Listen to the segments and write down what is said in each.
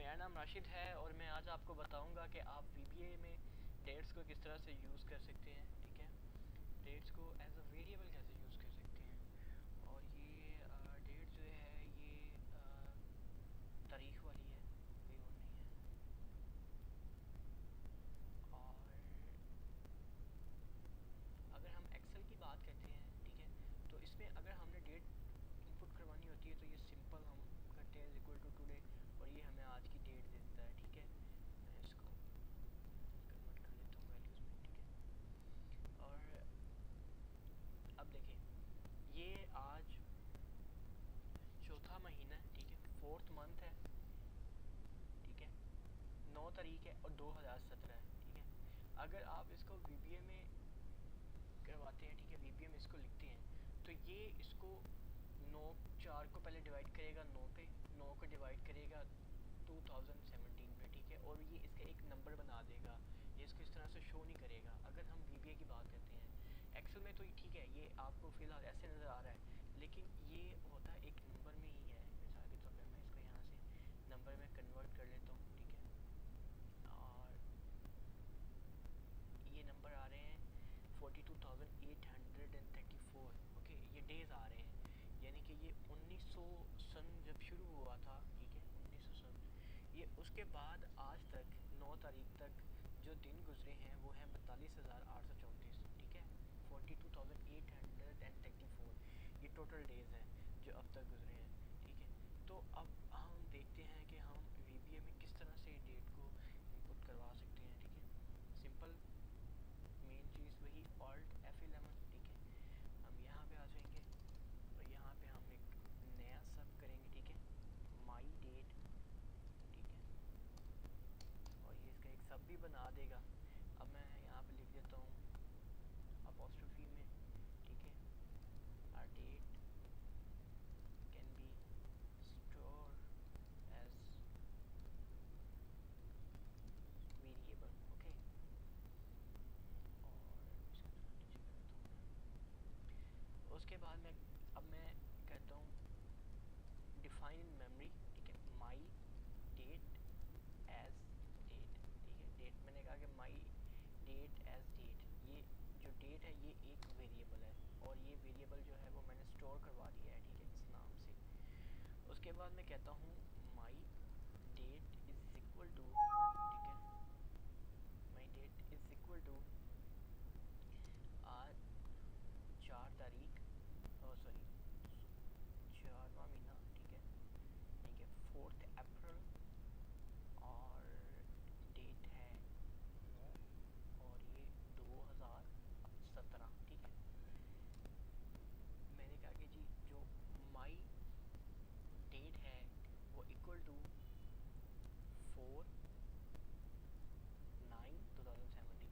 मेरा नाम राशिद है और मैं आज आपको बताऊंगा कि आप VBA में डेट्स को किस तरह से यूज़ कर सकते हैं। ठीक है, डेट्स को एज अ वेरिएबल कैसे यूज़ कर सकते हैं। और ये डेट जो है ये तारीख वाली है, कोई और नहीं है। और अगर हम एक्सेल की बात करते हैं, ठीक है, तो इसमें अगर हमने डेट इनपुट करवानी होती है तो ये सिंपल हम करते हैं इक्वल टू टुडे और ये हमें आज की डेट दे देता है। ठीक है, मैं इसको कन्वर्ट कर लेता हूँ वैल्यूज़ में। ठीक है, और अब देखें, ये आज चौथा महीना है, ठीक है, 4th मंथ है, ठीक है, 9 तारीख है और 2017 है। ठीक है, अगर आप इसको VBA में करवाते हैं, ठीक है, VBA में इसको लिखते हैं तो ये इसको 9 4 को पहले डिवाइड करेगा 9 पे, 9 को डिवाइड करेगा 2017 पे। ठीक है, और ये इसका एक नंबर बना देगा, ये इसको इस तरह से शो नहीं करेगा। अगर हम VBA की बात करते हैं एक्सेल में तो ठीक है, ये आपको फ़िलहाल ऐसे नज़र आ रहा है, लेकिन ये होता है एक नंबर में ही है। मिसाल के तौर पर मैं इसको यहाँ से नंबर में कन्वर्ट कर लेता हूँ। ठीक है, और ये नंबर आ रहे हैं 42,834। ओके, ये डेज़ आ रहे हैं, यानी कि ये 1900 सन जब शुरू हुआ था, ठीक है, 1900 सन, ये उसके बाद आज तक 9 तारीख तक जो दिन गुजरे हैं वो हैं 42,834। ठीक है, 42,834 ये टोटल डेज़ हैं जो अब तक गुजरे हैं। ठीक है, तो अब हम देखते हैं कि हम VBA में किस तरह से डेट को इनपुट करवा सकते हैं। ठीक है, सिंपल मेन चीज़ वही Alt F11। ठीक है, हम यहाँ पे आ जाएंगे और यहाँ पे हम एक नया सब करेंगे। ठीक है, माई डेट। ठीक है, और ये इसका एक सब भी बना देगा। अब मैं यहाँ पे लिख देता हूँ अपॉस्ट्रोफी में। ठीक है, or date can be store as variable. Okay, उसके बाद मैं कहता हूँ डिफाइन इन मेमोरी। ठीक है, माई डेट एज डेट। ठीक है, डेट मैंने कहा कि माई डेट एज डेट, ये जो डेट है ये एक वेरिएबल है और ये वेरिएबल जो है वो मैंने स्टोर करवा दिया है। ठीक है, इस नाम से। उसके बाद मैं कहता हूँ माई डेट इज इक्वल टू, ठीक है, माई डेट इज इक्वल टू आज 4 तारीख, सॉरी 4वां महीना। ठीक है, ठीक है, 4th अप्रैल और डेट है 9 और ये 2017। ठीक है, मैंने कहा कि जी जो माई डेट है वो इक्वल टू 4/9/2017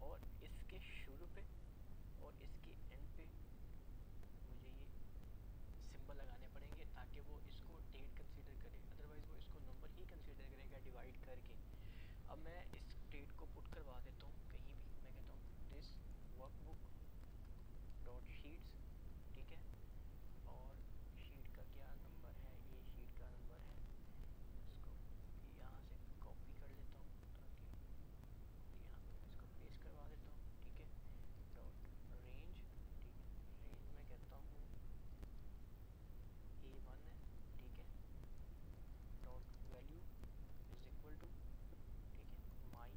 और इसके शुरू पे और इसके एंड पे मुझे ये सिंबल लगाने पड़ेंगे ताकि वो इसको डेट कंसीडर करे, अदरवाइज़ वो इसको नंबर ही कंसीडर करेगा डिवाइड करके। अब मैं इस डेट को पुट करवा देता हूँ कहीं भी। मैं कहता हूँ दिस वर्कबुक डॉट शीट्स। ठीक है, और शीट का क्या नंबर है, ये शीट का नंबर है, इसको यहाँ से कॉपी कर लेता हूँ ताकि यहाँ पर मैं इसको पेस्ट करवा देता हूँ। ठीक है, डॉट रेंज। ठीक है, रेंज में कहता हूँ A1 है। ठीक है, dot value is equal to, ठीक है, माई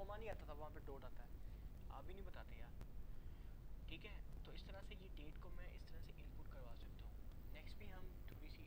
कोमा नहीं आता था, वहाँ पे डॉट आता है। आप भी नहीं बताते यार, ठीक है। तो इस तरह से ये डेट को मैं इस तरह से इनपुट करवा सकता हूँ। नेक्स्ट भी हम थोड़ी सी